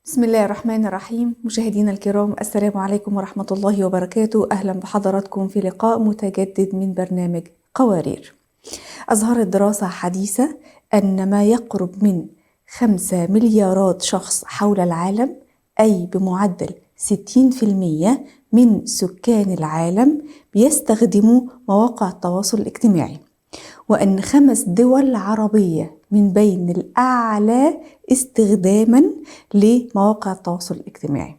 بسم الله الرحمن الرحيم. مشاهدينا الكرام، السلام عليكم ورحمة الله وبركاته. أهلا بحضراتكم في لقاء متجدد من برنامج قوارير. أظهرت دراسة حديثة أن ما يقرب من 5 مليارات شخص حول العالم، أي بمعدل 60% من سكان العالم، بيستخدموا مواقع التواصل الاجتماعي، وأن 5 دول عربية من بين الأعلى استخداما لمواقع التواصل الاجتماعي.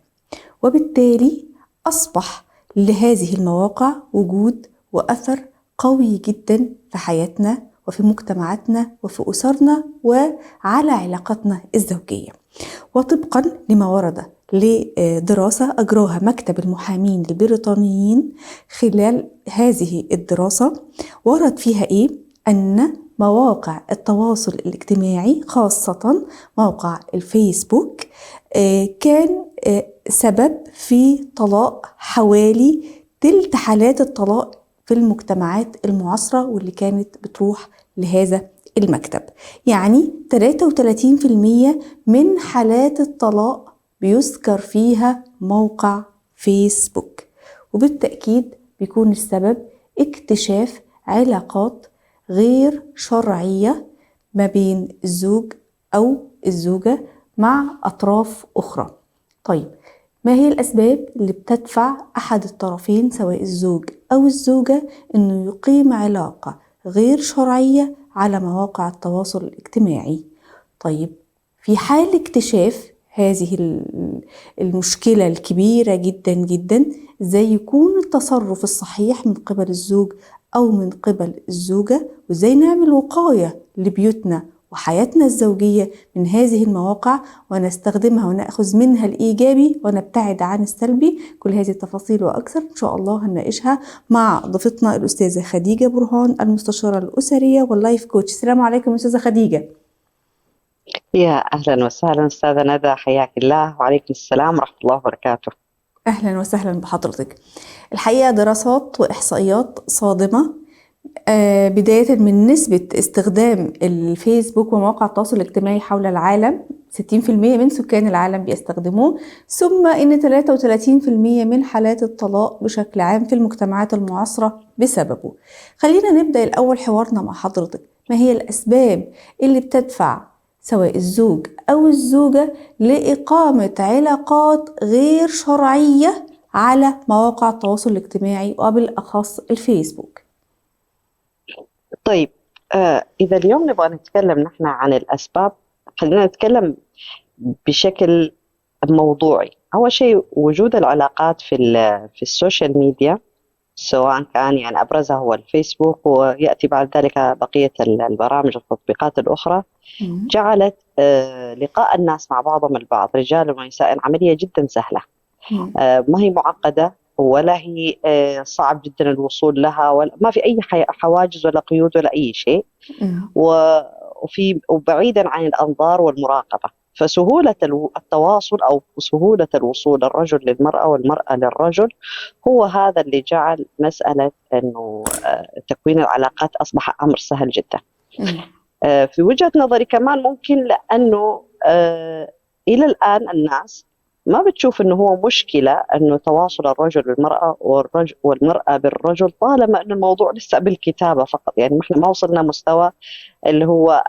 وبالتالي أصبح لهذه المواقع وجود وأثر قوي جدا في حياتنا وفي مجتمعاتنا وفي أسرنا وعلى علاقاتنا الزوجية. وطبقا لما ورد لدراسة أجراها مكتب المحامين البريطانيين، خلال هذه الدراسة ورد فيها أن مواقع التواصل الاجتماعي خاصة موقع الفيسبوك كان سبب في طلاق حوالي تلت حالات الطلاق في المجتمعات المعاصرة واللي كانت بتروح لهذا المكتب. يعني 33% من حالات الطلاق بيذكر فيها موقع فيسبوك، وبالتأكيد بيكون السبب اكتشاف علاقات غير شرعية ما بين الزوج أو الزوجة مع أطراف أخرى. طيب، ما هي الأسباب اللي بتدفع أحد الطرفين سواء الزوج أو الزوجة إنه يقيم علاقة غير شرعية على مواقع التواصل الاجتماعي؟ طيب، في حال اكتشاف هذه المشكلة الكبيرة جدا جدا، ازاي يكون التصرف الصحيح من قبل الزوج أو من قبل الزوجة، وازاي نعمل وقاية لبيوتنا وحياتنا الزوجية من هذه المواقع ونستخدمها ونأخذ منها الإيجابي ونبتعد عن السلبي. كل هذه التفاصيل وأكثر إن شاء الله هنناقشها مع ضيفتنا الأستاذة خديجة برهان، المستشارة الأسرية واللايف كوتش. السلام عليكم أستاذة خديجة. يا أهلا وسهلا أستاذة ندى، حياك الله. وعليكم السلام ورحمة الله وبركاته. أهلا وسهلا بحضرتك. الحقيقة دراسات وإحصائيات صادمة، بداية من نسبة استخدام الفيسبوك ومواقع التواصل الاجتماعي حول العالم، 60% من سكان العالم بيستخدموه، ثم إن 33% من حالات الطلاق بشكل عام في المجتمعات المعاصرة بسببه. خلينا نبدأ الأول حوارنا مع حضرتك. ما هي الأسباب اللي بتدفع سواء الزوج أو الزوجة لإقامة علاقات غير شرعية على مواقع التواصل الاجتماعي وبالأخص الفيسبوك؟ طيب، إذا اليوم نبغى نتكلم نحن عن الأسباب، خلينا نتكلم بشكل موضوعي. أول شيء وجود العلاقات في السوشيال ميديا، سواء كان يعني أبرزها هو الفيسبوك، ويأتي بعد ذلك بقية البرامج والتطبيقات الأخرى، جعلت لقاء الناس مع بعضهم البعض رجال ونساء عملية جدا سهلة. ما هي معقدة ولا هي صعب جدا الوصول لها، ولا ما في أي حواجز ولا قيود ولا أي شيء، وبعيدا عن الأنظار والمراقبة. فسهولة التواصل أو سهولة الوصول الرجل للمرأة والمرأة للرجل هو هذا اللي جعل مسألة أنه تكوين العلاقات أصبح أمر سهل جدا. في وجهة نظري كمان ممكن لأنه إلى الآن الناس ما بتشوف أنه هو مشكلة أنه تواصل الرجل بالمرأة والمرأة بالرجل، طالما أن الموضوع لسه بالكتابة فقط. يعني إحنا ما وصلنا مستوى اللي هو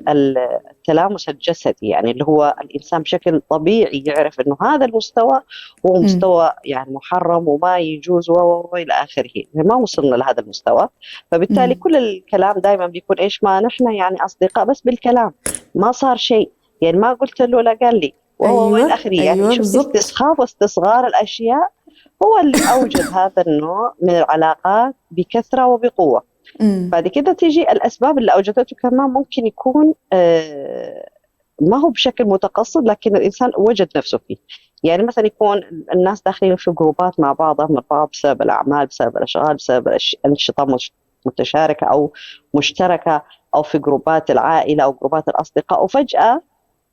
التلامس الجسدي، يعني اللي هو الإنسان بشكل طبيعي يعرف أنه هذا المستوى هو مستوى يعني محرم وما يجوز وإلى آخره. ما وصلنا لهذا المستوى، فبالتالي كل الكلام دائما بيكون إيش، ما نحن يعني أصدقاء بس بالكلام، ما صار شيء. يعني ما قلت له لا قال لي أيوة يعني شوف، بالضبط. استصخاب واستصغار الأشياء هو اللي أوجد هذا النوع من العلاقات بكثرة وبقوة. بعد كده تيجي الأسباب اللي أوجدته كمان ممكن يكون ما هو بشكل متقصد، لكن الإنسان وجد نفسه فيه. يعني مثلا يكون الناس داخلين في جروبات مع بعضهم البعض بسبب الأعمال، بسبب الأشغال، بسبب أنشطة متشاركة أو مشتركة، أو في جروبات العائلة أو جروبات الأصدقاء، وفجأة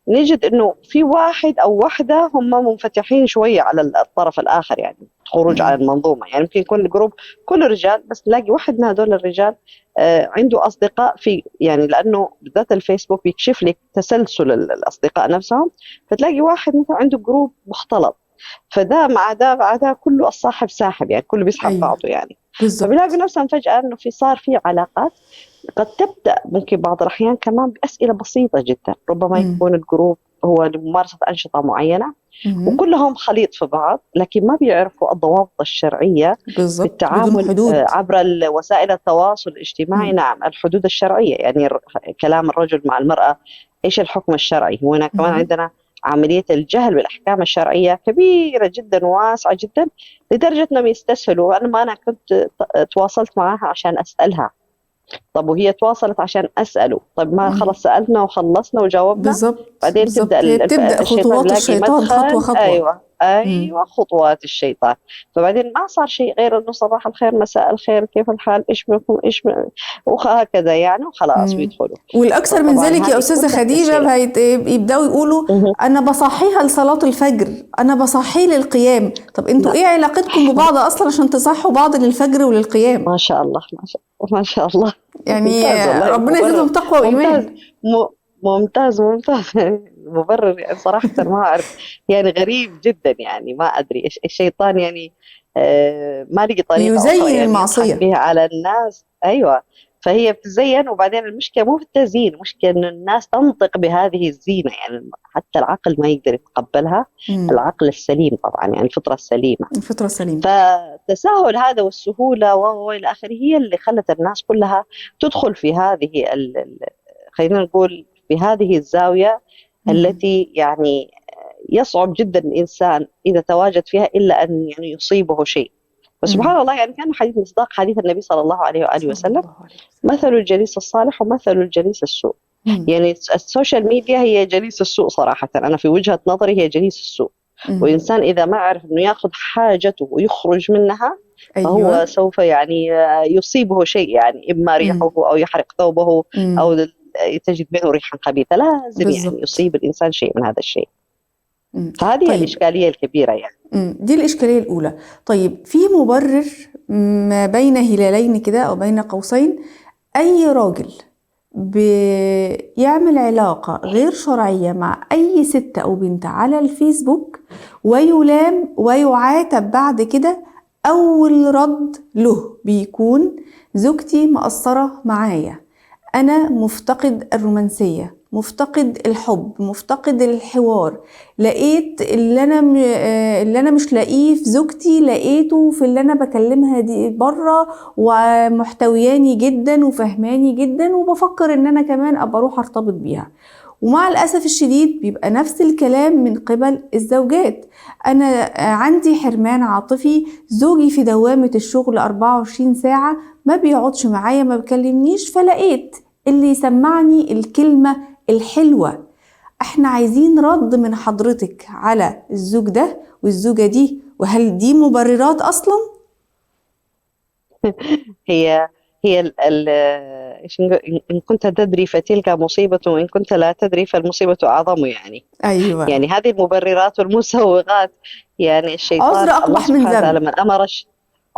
نجد انه في واحد او واحده هم منفتحين شويه على الطرف الاخر، يعني خروج مم. عن المنظومة. يعني ممكن يكون الجروب كله رجال، بس تلاقي واحد من هدول الرجال عنده أصدقاء في، يعني لأنه بالذات الفيسبوك بيكشف لك تسلسل الأصدقاء نفسهم، فتلاقي واحد مثلا عنده جروب مختلط، فده مع ده مع ده كله الصاحب ساحب، يعني كله بيسحب أيوه بعضه يعني. فبيلاقي بالظبط. نفسهم فجأة إنه صار في علاقات قد تبدأ ممكن بعض الأحيان كمان بأسئلة بسيطة جدا، ربما مم. يكون الجروب هو لممارسة أنشطة معينة مم. وكلهم خليط في بعض، لكن ما بيعرفوا الضوابط الشرعية في بالظبط بدون التعامل حدود. عبر وسائل التواصل الاجتماعي. مم. نعم، الحدود الشرعية، يعني كلام الرجل مع المرأة، إيش الحكم الشرعي. هنا كمان مم. عندنا عملية الجهل بالأحكام الشرعية كبيرة جدا وواسعة جدا، لدرجة أنهم يستسهلوا. أنا كنت تواصلت معها عشان أسألها، طب وهي تواصلت عشان أسأله، طب ما مم. خلص سألنا وخلصنا وجاوبنا. بالظبط بعدين تبدأ بالظبط، هي بتبدأ الشيطان خطوات يلاقي الشيطان خطوة مدخل. خطوة. أيوة مم. أيوة، خطوات الشيطان. فبعدين ما صار شيء غير إنه صباح الخير مساء الخير كيف الحال إيش بكم وهكذا يعني، وخلاص مم. بيدخلوا. والأكثر من فطبعا ذلك يا هذه أستاذة كلها خديجة تسهيلات. يبدأوا يقولوا مه. أنا بصحيها لصلاة الفجر، أنا بصحيه للقيام. طب أنتوا لا، إيه علاقتكم ببعض أصلا عشان تصحوا بعض للفجر وللقيام؟ ما شاء الله ما شاء الله ما شاء الله. يعني ممتاز والله، ربنا يزيدهم مبرر تقوى ممتاز. وإيمان. ممتاز ممتاز. مبرر يعني صراحة ما أعرف، يعني غريب جدا، يعني ما أدري إيش الشيطان يعني ما لقي طريقة أخرى بيزين يعني يضحك المعصية. بها على الناس. أيوة، فهي بتزين. وبعدين المشكلة مو في التزيين، المشكلة إن الناس تنطق بهذه الزينة، يعني حتى العقل ما يقدر يتقبلها. مم. العقل السليم طبعا، يعني الفطرة السليمة. الفطرة السليمة. فالتساهل هذا والسهولة وإلى آخره هي اللي خلت الناس كلها تدخل في هذه خلينا نقول في هذه الزاوية مم. التي يعني يصعب جدا الإنسان إذا تواجد فيها إلا أن يعني يصيبه شيء. مم. فسبحان الله، يعني كان حديث مصداق حديث النبي صلى الله عليه وآله صلى وسلم: الله عليه وسلم. مثل الجليس الصالح ومثل الجليس السوء. مم. يعني السوشيال ميديا هي جليس السوء صراحة، أنا في وجهة نظري هي جليس السوء. مم. وإنسان إذا ما عرف أنه يأخذ حاجته ويخرج منها، فهو أيوة. سوف يعني يصيبه شيء، يعني إما مم. ريحه أو يحرق ثوبه مم. أو تجد منه ريحا خبيثة، لازم يعني بالظبط. يصيب الإنسان شيء من هذا الشيء. مم. فهذه طيب. الإشكالية الكبيرة يعني. دي الإشكالية الأولى. طيب في مبرر ما بين هلالين كده أو بين قوسين، أي راجل بيعمل علاقة غير شرعية مع أي ست أو بنت على الفيسبوك ويلام ويعاتب بعد كده، أول رد له بيكون زوجتي مقصرة معايا، أنا مفتقد الرومانسية، مفتقد الحب، مفتقد الحوار، لقيت اللي أنا مش لاقيه في زوجتي لقيته في اللي أنا بكلمها دي بره، ومحتوياني جدا وفهماني جدا وبفكر إن أنا كمان أبقى أروح أرتبط بيها. ومع الأسف الشديد بيبقى نفس الكلام من قبل الزوجات، أنا عندي حرمان عاطفي، زوجي في دوامة الشغل 24 ساعة ما بيقعدش معايا ما بيكلمنيش، فلقيت اللي يسمعني الكلمة الحلوة. احنا عايزين رد من حضرتك على الزوج ده والزوجة دي، وهل دي مبررات أصلا؟ هي هي إن كنت تدري فتلك مصيبة، وإن كنت لا تدري فالمصيبة أعظم يعني. أيوة. يعني هذه المبررات والمسوغات، يعني عذر الشيطان الله أقبح من سبحانه وتعالى ذنب. من أمر مم.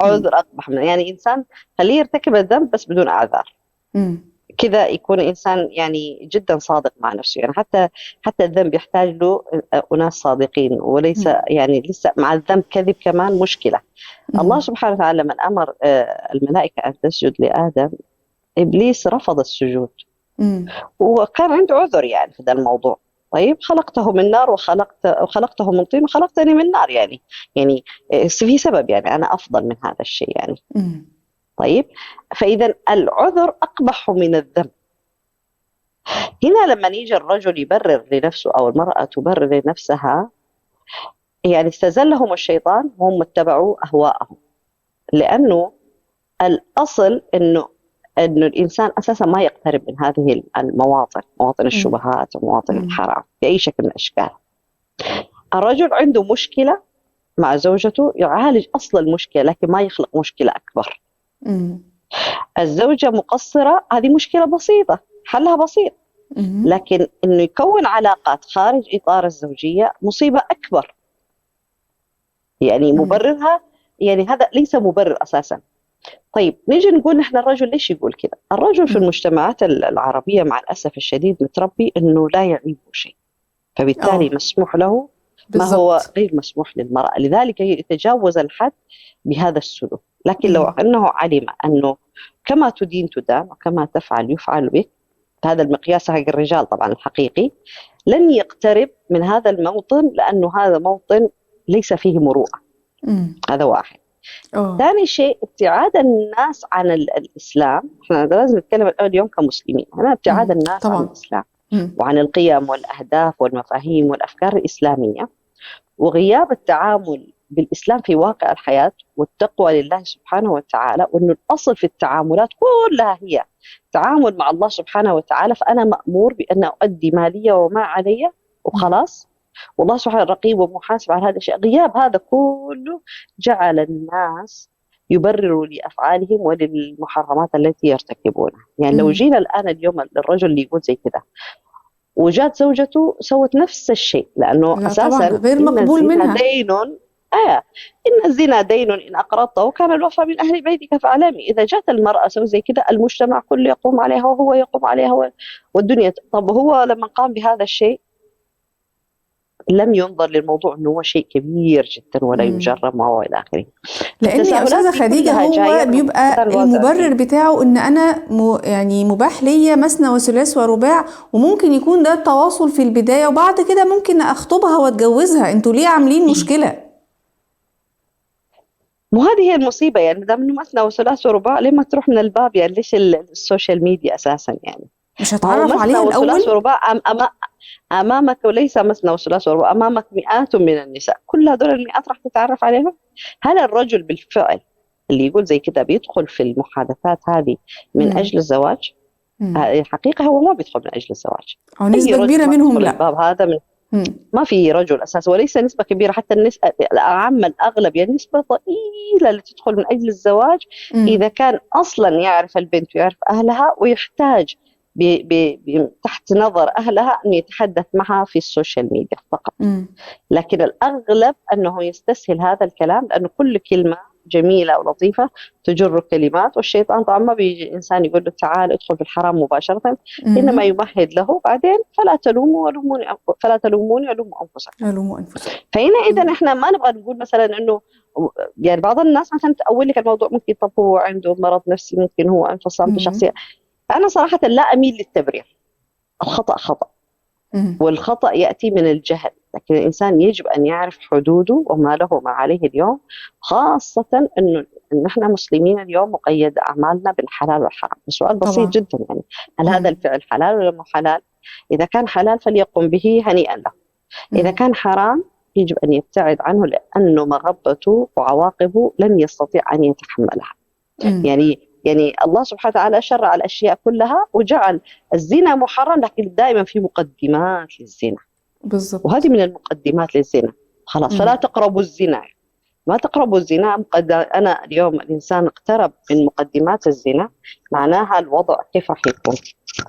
عذر أقبح من، يعني إنسان خليه يرتكب الذنب بس بدون أعذار، مم. كذا يكون إنسان يعني جدا صادق مع نفسه. يعني حتى الذنب يحتاج له أناس صادقين، وليس مم. يعني لسه مع الذنب كذب كمان مشكلة. الله مم. سبحانه وتعالى من أمر الملائكة أن تسجد لآدم، إبليس رفض السجود، مم. وكان عنده عذر يعني في ذا الموضوع. طيب خلقته من نار وخلقته من طين وخلقتني من نار، يعني في سبب، يعني أنا أفضل من هذا الشيء يعني. مم. طيب، فإذا العذر أقبح من الذنب. هنا لما يجي الرجل يبرر لنفسه أو المرأة تبرر لنفسها، يعني استزلهم الشيطان وهم اتبعوا أهواءهم. لأنه الأصل إنه الإنسان أساسا ما يقترب من هذه مواطن مم. الشبهات ومواطن مم. الحرام بأي شكل من الأشكال. الرجل عنده مشكلة مع زوجته يعالج أصل المشكلة، لكن ما يخلق مشكلة أكبر. مم. الزوجة مقصرة، هذه مشكلة بسيطة حلها بسيط، مم. لكن إنه يكون علاقات خارج إطار الزوجية مصيبة أكبر. يعني مم. مبررها يعني هذا ليس مبرر أساسا. طيب نيجي نقول نحن الرجل ليش يقول كذا؟ الرجل في المجتمعات العربية مع الأسف الشديد متربي أنه لا يعيبه شيء، فبالتالي اه مسموح له ما هو بالظبط. غير مسموح للمرأة، لذلك يتجاوز الحد بهذا السلوك. لكن لو مم. أنه علم أنه كما تدين تدان وكما تفعل يفعل بك، هذا المقياس حق الرجال طبعا الحقيقي، لن يقترب من هذا الموطن، لأنه هذا موطن ليس فيه مروءة. مم. هذا واحد. اه ثاني شيء ابتعاد الناس عن الإسلام. احنا لازم نتكلم اليوم كمسلمين، هنا ابتعاد مم. الناس عن طبعا. الإسلام مم. وعن القيم والأهداف والمفاهيم والأفكار الإسلامية، وغياب التعامل بالإسلام في واقع الحياة والتقوى لله سبحانه وتعالى، وأنه الأصل في التعاملات كلها هي تعامل مع الله سبحانه وتعالى، فأنا مأمور بأن أؤدي ما لي وما علي مم. وخلاص، والله سبحانه رقيب ومحاسب على هذا الشيء. غياب هذا كله جعل الناس يبرروا لأفعالهم وللمحرمات التي يرتكبونها. يعني لو مم. جينا الآن اليوم الرجل اللي يقول زي كده وجات زوجته سوت نفس الشيء، لأنه لا طبعا أساسا غير إن مقبول الزنا منها. دين. إن الزنا دين إن أقرضته كان الوفاء من أهل بيتك فاعلمي. إذا جات المرأة سوي زي كده المجتمع كله يقوم عليها وهو يقوم عليها والدنيا. طب هو لما قام بهذا الشيء لم ينظر للموضوع أنه هو شيء كبير جدا ولا مم. يجرم وإلى آخره. لان يا التساؤلات استاذه دي خديجه كلها هو جاية من بيبقى فقدان الوازع المبرر الديني. بتاعه ان انا يعني مباح ليا مثنى وثلاث ورباع، وممكن يكون ده التواصل في البدايه، وبعد كده ممكن اخطبها واتجوزها. انتوا ليه عاملين مشكله؟ مو هذه هي المصيبة، يعني دام إنه مثنى وثلاث ورباع ليه ما تروح من الباب؟ يعني ليش السوشيال ميديا أساسا يعني؟ مش ما هو هتعرف مثنى عليها وثلاث الاول؟ ورباع أمامك، وليس مثنى وثلاث ورباع أمامك مئات من النساء، كل هذول المئات راح تتعرف عليهم. هل الرجل بالفعل اللي يقول زي كده بيدخل في المحادثات هذه من امم. أجل الزواج؟ امم. الحقيقة هو ما بيدخل من أجل الزواج. او أي نسبه رجل كبيره ما منهم بيدخل لا. الباب هذا من، امم. ما في رجل أساس، وليس نسبة كبيرة، حتى النسبة العامة الأغلب يعني نسبة ضئيلة اللي تدخل من أجل الزواج إذا امم. كان أصلا يعرف البنت ويعرف أهلها ويحتاج تحت نظر أهلها أن يتحدث معها في السوشيال ميديا فقط. امم. لكن الأغلب أنه يستسهل هذا الكلام، لأنه كل كلمة جميلة ولطيفة تجر كلمات، والشيطان طبعا ما بيجي إنسان يقول له تعال ادخل في الحرام مباشرة، إنما يمهد له بعدين فلا تلوموني ولوموا أنفسكم. الوموا انفسكم. فهنا إذا إحنا ما نبغى نقول مثلا إنه، يعني بعض الناس مثلا تأول لك الموضوع ممكن طب هو عنده مرض نفسي، ممكن هو انفصام في امم. شخصية. أنا صراحة لا أميل للتبرير. الخطأ خطأ، امم. والخطأ يأتي من الجهل، لكن الإنسان يجب أن يعرف حدوده وما له وما عليه اليوم، خاصة إنه إحنا مسلمين اليوم مقيد أعمالنا بالحلال والحرام. السؤال بسيط طبعا. جدا يعني، هل هذا امم. الفعل حلال ولا مو حلال؟ إذا كان حلال فليقم به هنيئا له، إذا امم. كان حرام يجب أن يبتعد عنه، لأنه مغبته وعواقبه لن يستطيع أن يتحملها. امم. يعني الله سبحانه وتعالى شرع الأشياء كلها وجعل الزنا محرم، لكن دائما في مقدمات للزنا، وهذه بالظبط. من المقدمات للزنا. خلاص فلا امم. تقربوا الزنا، ما تقربوا الزنا. أنا اليوم الإنسان اقترب من مقدمات الزنا، معناها الوضع كيف راح يكون،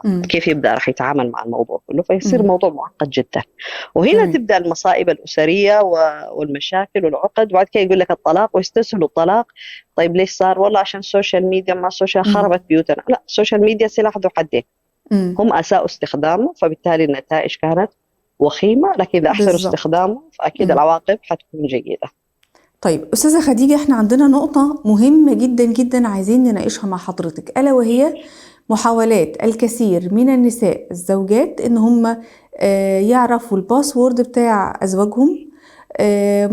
امم. كيف يبدأ راح يتعامل مع الموضوع كله، فيصير امم. الموضوع معقد جدا. وهنا تمام. تبدأ المصائب الأسرية والمشاكل والعقد، وبعد كده يقول لك الطلاق ويستسهلوا الطلاق. طيب ليش صار؟ والله عشان السوشيال ميديا، ما السوشيال امم. خربت بيوتنا. لا، السوشيال ميديا سلاح ذو حدين، امم. هم أساءوا استخدامه فبالتالي النتائج كانت وخيمة، لكن إذا أحسنوا بالظبط. استخدامه فأكيد امم. العواقب حتكون جيدة. طيب أستاذة خديجة، احنا عندنا نقطة مهمة جدا جدا عايزين نناقشها مع حضرتك، ألا وهي محاولات الكثير من النساء الزوجات إن هم يعرفوا الباسورد بتاع أزواجهم،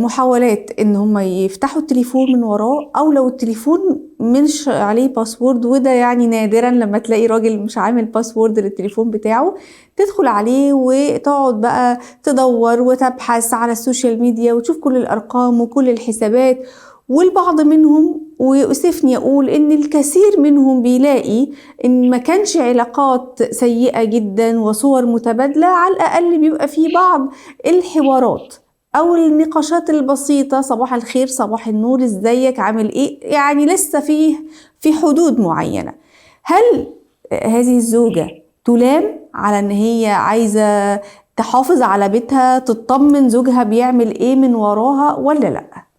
محاولات إن هم يفتحوا التليفون من وراه، أو لو التليفون مش عليه باسورد، وده يعني نادرا لما تلاقي راجل مش عامل باسورد للتليفون بتاعه، تدخل عليه وتقعد بقى تدور وتبحث على السوشيال ميديا وتشوف كل الأرقام وكل الحسابات. والبعض منهم، ويؤسفني أقول إن الكثير منهم، بيلاقي إن ما كانش علاقات سيئة جدا وصور متبادلة، على الأقل بيبقى فيه بعض الحوارات أو النقاشات البسيطة، صباح الخير، صباح النور، ازيك، عامل ايه، يعني لسه في حدود معينة. هل هذه الزوجة تلام على ان هي عايزة تحافظ على بيتها، تطمن زوجها بيعمل ايه من وراها، ولا لا؟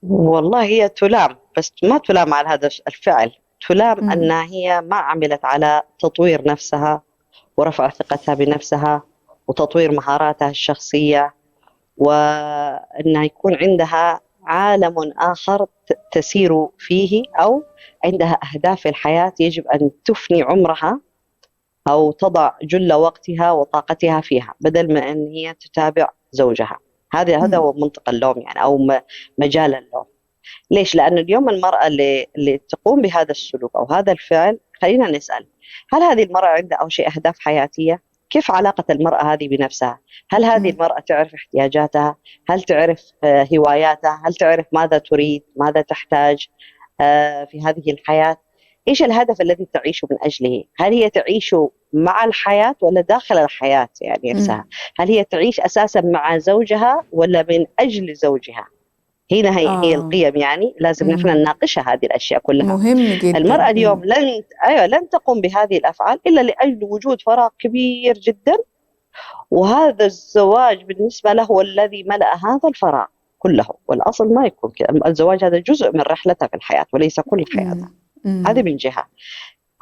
والله هي تلام، بس ما تلام على هذا الفعل، تلام مم. أنها هي ما عملت على تطوير نفسها ورفع ثقتها بنفسها وتطوير مهاراتها الشخصية، وأنها يكون عندها عالم آخر تسير فيه، أو عندها أهداف في الحياة يجب أن تفني عمرها أو تضع جل وقتها وطاقتها فيها، بدل ما أن هي تتابع زوجها. هذا مم. هو منطق اللوم يعني، أو مجال اللوم. ليش؟ لأن اليوم المرأة اللي تقوم بهذا السلوك أو هذا الفعل، خلينا نسأل: هل هذه المرأة عندها أول شيء أهداف حياتية؟ كيف علاقة المرأة هذه بنفسها؟ هل هذه مم. المرأة تعرف احتياجاتها؟ هل تعرف هواياتها؟ هل تعرف ماذا تريد؟ ماذا تحتاج في هذه الحياة؟ إيش الهدف الذي تعيش من أجله؟ هل هي تعيش مع الحياة ولا داخل الحياة يعني مم. نفسها؟ هل هي تعيش أساسا مع زوجها ولا من أجل زوجها؟ هنا هي آه. القيم، يعني لازم نحن مم. نناقشها هذه الأشياء كلها. مهم جدا. المرأة مم. اليوم أيوة لن تقوم بهذه الأفعال إلا لأجل وجود فراغ كبير جدا، وهذا الزواج بالنسبة له هو الذي ملأ هذا الفراغ كله. والأصل ما يكون كذا، الزواج هذا جزء من رحلتها في الحياة وليس كل حياتها. مم. هذه مم. من جهة.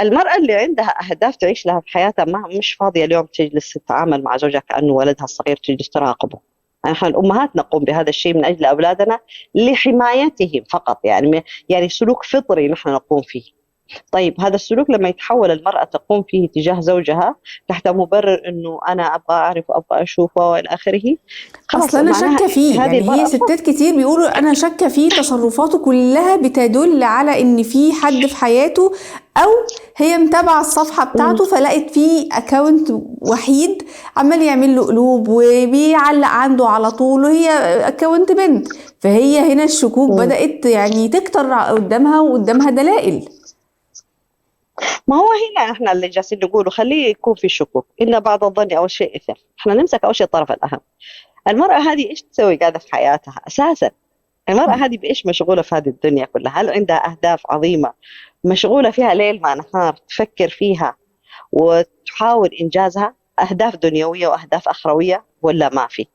المرأة اللي عندها أهداف تعيش لها في حياتها، ما مش فاضية اليوم تجلس تتعامل مع زوجها كأنه ولدها الصغير تجلس تراقبه. نحن الأمهات نقوم بهذا الشيء من أجل أولادنا لحمايتهم فقط، يعني سلوك فطري نحن نقوم فيه. طيب هذا السلوك لما يتحول المرأة تقوم فيه تجاه زوجها تحت مبرر أنه أنا أبغى أعرف وأبغى أشوفه وإلى آخره، اصل خلاص انا معناها شاكه فيه، هذه يعني هي المرأة ستات كتير بيقولوا انا شاكه فيه، تصرفاته كلها بتدل على ان في حد في حياته، او هي متابعه الصفحه بتاعته فلقت فيه اكاونت وحيد عمال يعمل له قلوب وبيعلق عنده على طول، وهي اكاونت بنت، فهي هنا الشكوك بدات يعني تكتر قدامها وقدامها دلائل. ما هو هنا احنا اللي جالسين نقوله، خليه يكون في شكوك، إن بعض الظن أول شيء إثم. احنا نمسك أول شيء الطرف الأهم. المرأة هذه إيش تسوي قاعدة في حياتها أساسا؟ المرأة هذه بإيش مشغولة في هذه الدنيا كلها؟ هل عندها أهداف عظيمة مشغولة فيها ليل مع نهار تفكر فيها وتحاول إنجازها؟ أهداف دنيوية وأهداف أخروية ولا ما في؟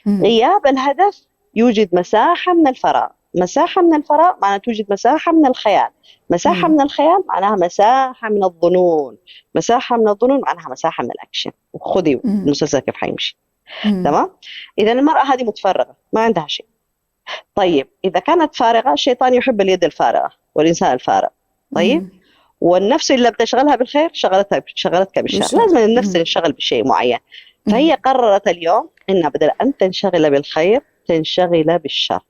مم. غياب الهدف يوجد مساحة من الفراغ، مساحة من الفراغ معناها توجد مساحة من الخيال، مساحة مم. من الخيال معناها مساحة من الظنون، مساحة من الظنون معناها مساحة من الأكشن. وخذي مم. المسلسل كيف حيمشي. مم. تمام. إذا المرأة هذه متفرغة ما عندها شيء. طيب إذا كانت فارغة، الشيطان يحب اليد الفارغة والإنسان الفارغ. طيب، مم. والنفس اللي بتشغلها بالخير شغلتك بالشر. بالشر. لازم النفس مم. تنشغل بشيء معين. مم. فهي قررت اليوم إنها بدل أن تنشغل بالخير تنشغل بالشر.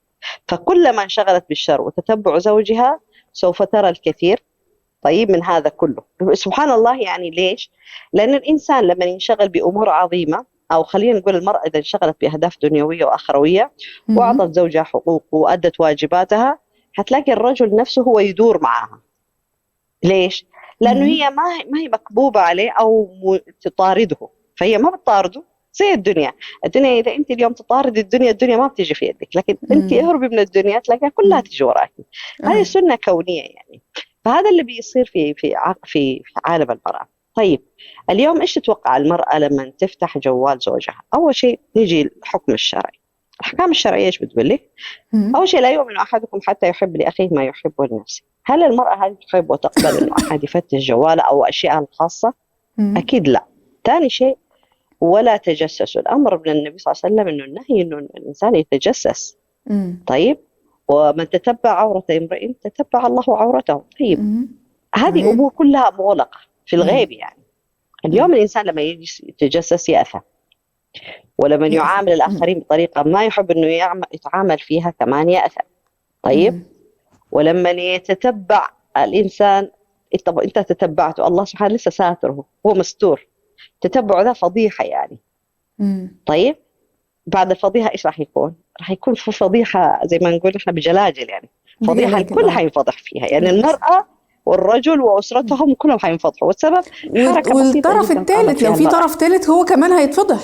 فكلما انشغلت بالشر وتتبع زوجها سوف ترى الكثير. طيب من هذا كله سبحان الله، يعني ليش؟ لأن الإنسان لما ينشغل بأمور عظيمة، أو خلينا نقول المرأة إذا انشغلت بأهداف دنيوية وأخروية مم. وأعطت زوجها حقوق وأدت واجباتها، هتلاقي الرجل نفسه هو يدور معها. ليش؟ لأنه مم. هي ما هي مكبوبة عليه أو تطارده، فهي ما بتطارده. زي الدنيا إذا أنت اليوم تطارد الدنيا ما بتيجي في يدك، لكن أنت مم. اهربي من الدنيا تلاقيها كلها مم. تيجي وراك. هذه أيوة. سنة كونية يعني. فهذا اللي بيصير في عالم المرأة. طيب اليوم إيش تتوقع المرأة لما تفتح جوال زوجها؟ أول شيء نيجي الحكم الشرعي. الأحكام الشرعية إيش بتقول لك؟ مم. أول شيء: لا يؤمن أحدكم حتى يحب لأخيه ما يحب لنفسه. هل المرأة هذه تحب وتقبل إنه أحد يفتش جواله أو أشياء الخاصة؟ مم. أكيد لا. ثاني شيء: ولا تجسسوا. الأمر من النبي صلى الله عليه وسلم إنه النهي إنه الإنسان يتجسس. مم. طيب، ومن تتبع عورة امرئ تتبع الله عورته. طيب مم. هذه تمام. أمور كلها مغلقة في مم. الغيب يعني. مم. اليوم الإنسان لما يجي يتجسس يأثم، ولما يا أسف. يعامل مم. الآخرين بطريقة ما يحب إنه يتعامل فيها كمان يأثم. طيب، مم. ولما يتتبع الإنسان، طب أنت تتبعته، الله سبحانه لسه ساتره، هو مستور، تتبعه ذا فضيحة يعني. مم. طيب بعد الفضيحة إيش راح يكون؟ راح يكون في فضيحة زي ما نقول إحنا بجلاجل يعني، فضيحة بجلاجل، الكل اه. حينفضح فيها يعني، للأسف. المرأة والرجل وأسرتهم كلهم حينفضحوا، والسبب حركة بسيطة والطرف جدا قامت الثالث، لو فيها في المرأة. طرف ثالث هو كمان هيتفضح.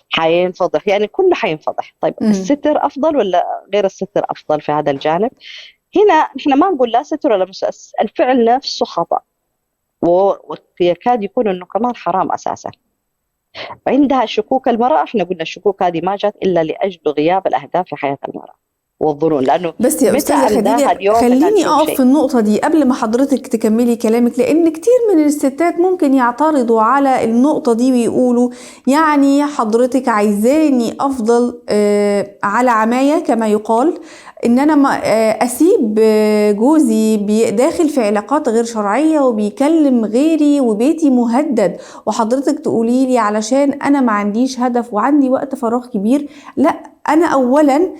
حينفضح يعني، كله حينفضح. طيب مم. الستر أفضل ولا غير الستر أفضل في هذا الجانب؟ هنا إحنا ما نقول لا ستر ولا مسأس، الفعل نفسه خطأ، ويكاد يكون انه كمان حرام اساسا. عندها شكوك المراه، احنا قلنا الشكوك هذه ما جات الا لاجل غياب الاهداف في حياه المراه. والظنون، لأنه بس يا متى أستاذة أنداها خديجة اليوم أنها خليني تسوي أقف في شيء. النقطة دي قبل ما حضرتك تكملي كلامك، لأن كتير من الستات ممكن يعترضوا على النقطة دي ويقولوا يعني حضرتك عايزاني أفضل على عماية كما يقال، إن أنا أسيب جوزي داخل في علاقات غير شرعية وبيكلم غيري وبيتي مهدد، وحضرتك تقولي لي علشان أنا ما عنديش هدف وعندي وقت فراغ كبير. لا، أنا أولا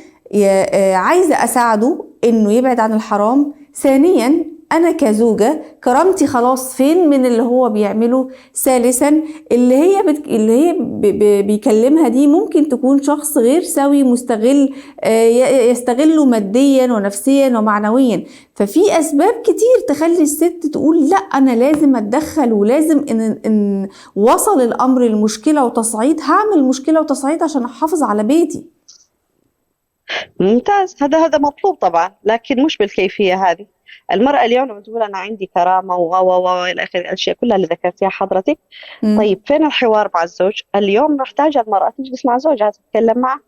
عايزة أساعده إنه يبعد عن الحرام. ثانيا أنا كزوجة كرامتي خلاص فين من اللي هو بيعمله. ثالثا اللي هي بيكلمها دي ممكن تكون شخص غير سوي مستغل، يستغله ماديا ونفسيا ومعنويا. ففي أسباب كتير تخلي الست تقول لا أنا لازم أتدخل، ولازم إن وصل الأمر لمشكلة وتصعيد هعمل مشكلة وتصعيد عشان أحافظ على بيتي. ممتاز، هذا مطلوب طبعا، لكن مش بالكيفية هذه. المرأة اليوم لما تقول أنا عندي كرامة و إلى آخر الأشياء كلها اللي ذكرتيها حضرتك، طيب فين الحوار مع الزوج؟ اليوم محتاجة المرأة تجلس مع زوجها تتكلم معه،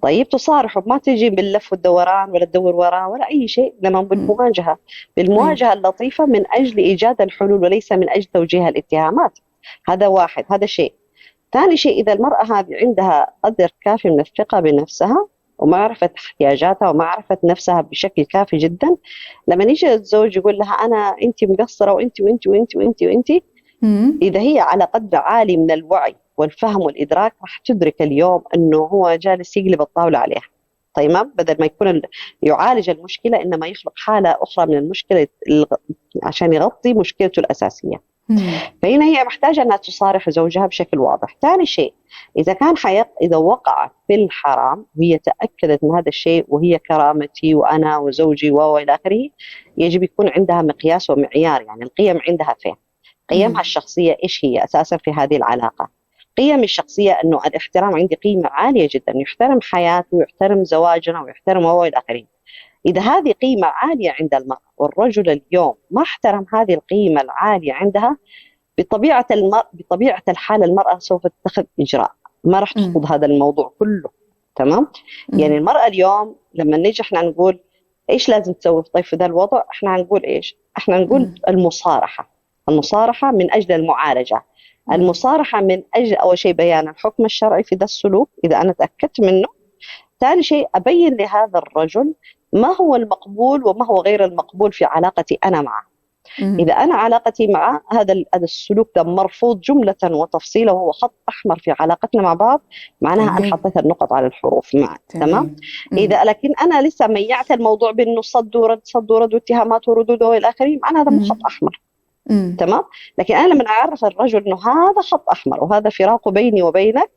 طيب تصارحه، ما تجي باللف والدوران ولا تدور وراه ولا أي شيء، إنما بالمواجهة، بالمواجهة اللطيفة من أجل إيجاد الحلول وليس من أجل توجيه الاتهامات. هذا واحد، هذا شيء. ثاني شيء، إذا المرأة هذه عندها قدر كافي من الثقة بنفسها ومعرفة احتياجاتها ومعرفة نفسها بشكل كافي جدا، لما يجي الزوج يقول لها أنا أنت مقصرة وأنت وأنت وأنت وأنت وأنت، إذا هي على قدر عالي من الوعي والفهم والإدراك راح تدرك اليوم أنه هو جالس يقلب الطاولة عليها. طيب بدل ما يكون يعالج المشكلة إنما يخلق حالة أخرى من المشكلة عشان يغطي مشكلته الأساسية. فهنا هي محتاجة أنها تصارح زوجها بشكل واضح. ثاني شيء، إذا كان إذا وقعت في الحرام وهي تأكدت من هذا الشيء وهي كرامتي وأنا وزوجي وإلى آخره، يجب يكون عندها مقياس ومعيار، يعني القيم عندها فين؟ قيمها الشخصية إيش هي أساسا في هذه العلاقة؟ قيم الشخصية أنه الاحترام عندي قيمة عالية جدا، يحترم حياتي ويحترم زواجنا ويحترم وإلى آخره. إذا هذه قيمة عالية عند المرأة والرجل اليوم ما احترم هذه القيمة العالية عندها، بطبيعة الحال المرأة سوف تتخذ إجراء، ما راح تخوض هذا الموضوع كله. تمام؟ يعني المرأة اليوم لما نيجي احنا نقول إيش لازم تسوي طيب في ذا الوضع، احنا هنقول إيش؟ احنا نقول المصارحة من أجل المعالجة، المصارحة من أجل أول شيء بيان الحكم الشرعي في ذا السلوك إذا أنا تأكدت منه. ثاني شيء أبين لهذا الرجل ما هو المقبول وما هو غير المقبول في علاقتي أنا معه. إذا أنا علاقتي معه هذا السلوك ده مرفوض جملة وتفصيلا وهو خط أحمر في علاقتنا مع بعض، معناها أنا حطيت النقط على الحروف معه. تمام؟ إذا لكن أنا لسه ميعت الموضوع بأنه صد ورد واتهامات وردود وإلى آخره، معناها هذا مو خط أحمر. تمام؟ لكن أنا لما أعرف الرجل أنه هذا خط أحمر وهذا فراق بيني وبينك،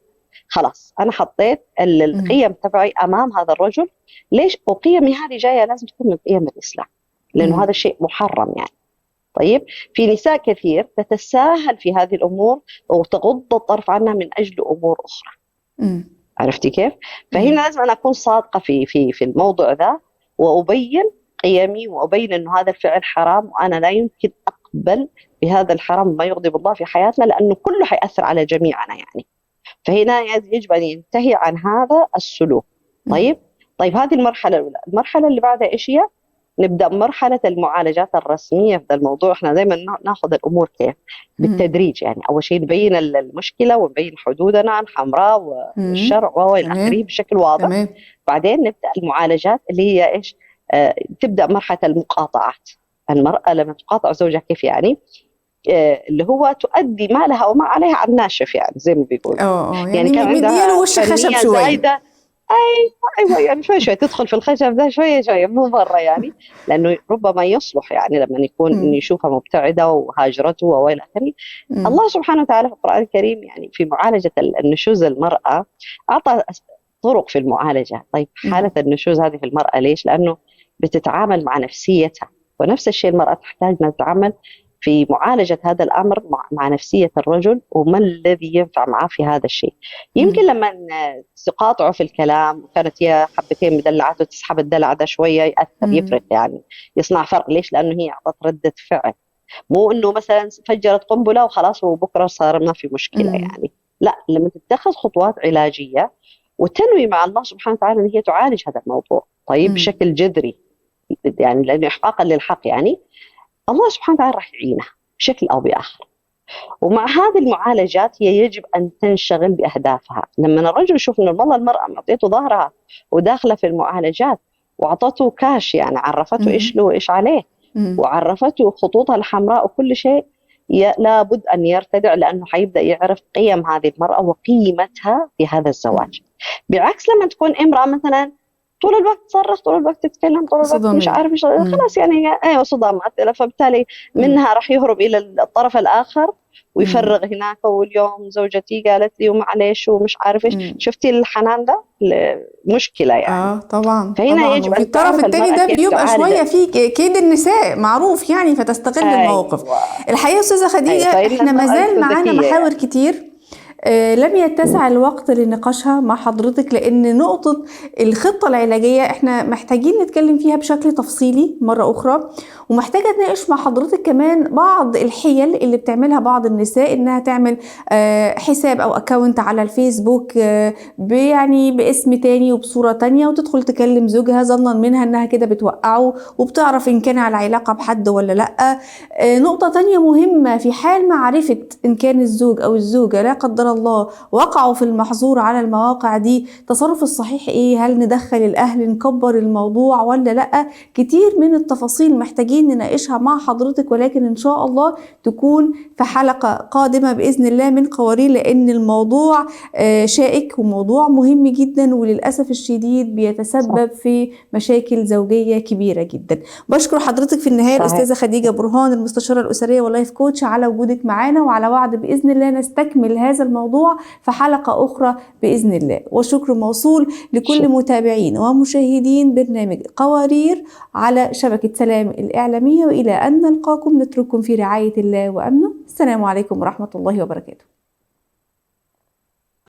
خلاص أنا حطيت القيم تبعي أمام هذا الرجل. ليش؟ وقيمي هذه جاية لازم تكون من قيم الإسلام، لأنه هذا الشيء محرم يعني. طيب في نساء كثير تتساهل في هذه الأمور وتغض الطرف عنها من أجل أمور أخرى. عرفتي كيف؟ فهنا لازم أنا أكون صادقة في الموضوع ذا وأبين قيمي وأبين أنه هذا الفعل حرام وأنا لا يمكن أقبل بهذا الحرام ما يغضب الله في حياتنا، لأنه كله حيأثر على جميعنا يعني. فهنا يجب أن ينتهي عن هذا السلوك. طيب هذه المرحلة الأولى. المرحلة اللي بعدها إيش هي؟ نبدأ مرحلة المعالجات الرسمية في الموضوع. احنا دائما ناخذ الأمور كيف؟ بالتدريج يعني. أول شيء نبين المشكلة ونبين حدودنا الحمراء والشرع وإلى آخره بشكل واضح. بعدين نبدأ المعالجات اللي هي إيش؟ تبدأ مرحلة المقاطعات. المرأة لما تقاطع زوجها كيف يعني؟ اللي هو تؤدي ما لها وما عليها على الناشف يعني زي ما بيقولوا. يعني كان عندها وش خشب شوية. ايوه يعني شوي تدخل في الخشب ده شويه مو مره يعني، لانه ربما يصلح يعني لما يكون يشوفها مبتعده وهاجرته والى اخره. الله سبحانه وتعالى في القرآن الكريم يعني في معالجه النشوز المراه اعطى طرق في المعالجه. طيب حاله النشوز هذه في المراه ليش؟ لانه بتتعامل مع نفسيتها، ونفس الشيء المراه تحتاج انها تتعامل في معالجة هذا الأمر مع نفسية الرجل وما الذي ينفع معه في هذا الشيء. يمكن لما تقاطعه في الكلام كانت هي حبتين مدلعته تسحب الدلع ده شوية يأثر يفرق يعني يصنع فرق. ليش؟ لأنه هي أعطت ردة فعل، مو إنه مثلا فجرت قنبلة وخلاص وبكرة صار ما في مشكلة يعني. لا، لما تتخذ خطوات علاجية وتنوي مع الله سبحانه وتعالى أن هي تعالج هذا الموضوع طيب بشكل جذري، يعني لأنه إحقاقا للحق، يعني الله سبحانه وتعالى راح يعينه بشكل أو بآخر. ومع هذه المعالجات هي يجب أن تنشغل بأهدافها. لما الرجل يشوف أن والله المرأة معطيته ظهرها وداخلة في المعالجات وعطته كاش، يعني عرفته إيش له وإيش عليه، وعرفته خطوطها الحمراء وكل شيء، لابد أن يرتدع، لأنه حيبدأ يعرف قيم هذه المرأة وقيمتها في هذا الزواج. بعكس لما تكون امرأة مثلا طول الوقت تصرخ، طول الوقت تتكلم، طول الوقت مش عارف ايش، خلاص يعني ايوه صدامات، فبالتالي منها راح يهرب الى الطرف الاخر ويفرغ هناك، واليوم زوجتي قالت لي ومعليش ومش عارف ايش. شفتي الحنان ده مشكله يعني. طبعا فهنا طبعا. يجب وفي ان الطرف تعرف الثاني المرأة ده كيف بيبقى تعالج. شويه في كيد النساء معروف يعني، فتستغل المواقف. ايوه الحقيقه استاذه خديجه فإن احنا المرأة مازال معانا ذكية محاور يعني. كتير لم يتسع الوقت لنقاشها مع حضرتك، لأن نقطة الخطة العلاجية احنا محتاجين نتكلم فيها بشكل تفصيلي مرة أخرى، ومحتاجة أتناقش مع حضرتك كمان بعض الحيل اللي بتعملها بعض النساء، إنها تعمل حساب أو أكاونت على الفيسبوك يعني باسم تاني وبصورة تانية، وتدخل تكلم زوجها ظنا منها إنها كده بتوقعه، وبتعرف إن كان على علاقة بحد ولا لأ. نقطة تانية مهمة، في حال معرفة إن كان الزوج أو الزوجة لا قدر الله وقعوا في المحظور على المواقع دي، تصرف الصحيح ايه؟ هل ندخل الاهل نكبر الموضوع ولا لا؟ كتير من التفاصيل محتاجين نناقشها مع حضرتك، ولكن ان شاء الله تكون في حلقة قادمة باذن الله من قوارير، لان الموضوع شائك وموضوع مهم جدا، وللاسف الشديد بيتسبب في مشاكل زوجية كبيرة جدا. بشكر حضرتك في النهاية الاستاذة خديجة برهان، المستشارة الاسرية واللايف كوتش، على وجودك معانا، وعلى وعد باذن الله نستكمل هذا الموضوع في حلقة أخرى بإذن الله. وشكر موصول لكل متابعين ومشاهدين برنامج قوارير على شبكة سلام الإعلامية، وإلى أن نلقاكم نترككم في رعاية الله وأمنه. السلام عليكم ورحمة الله وبركاته.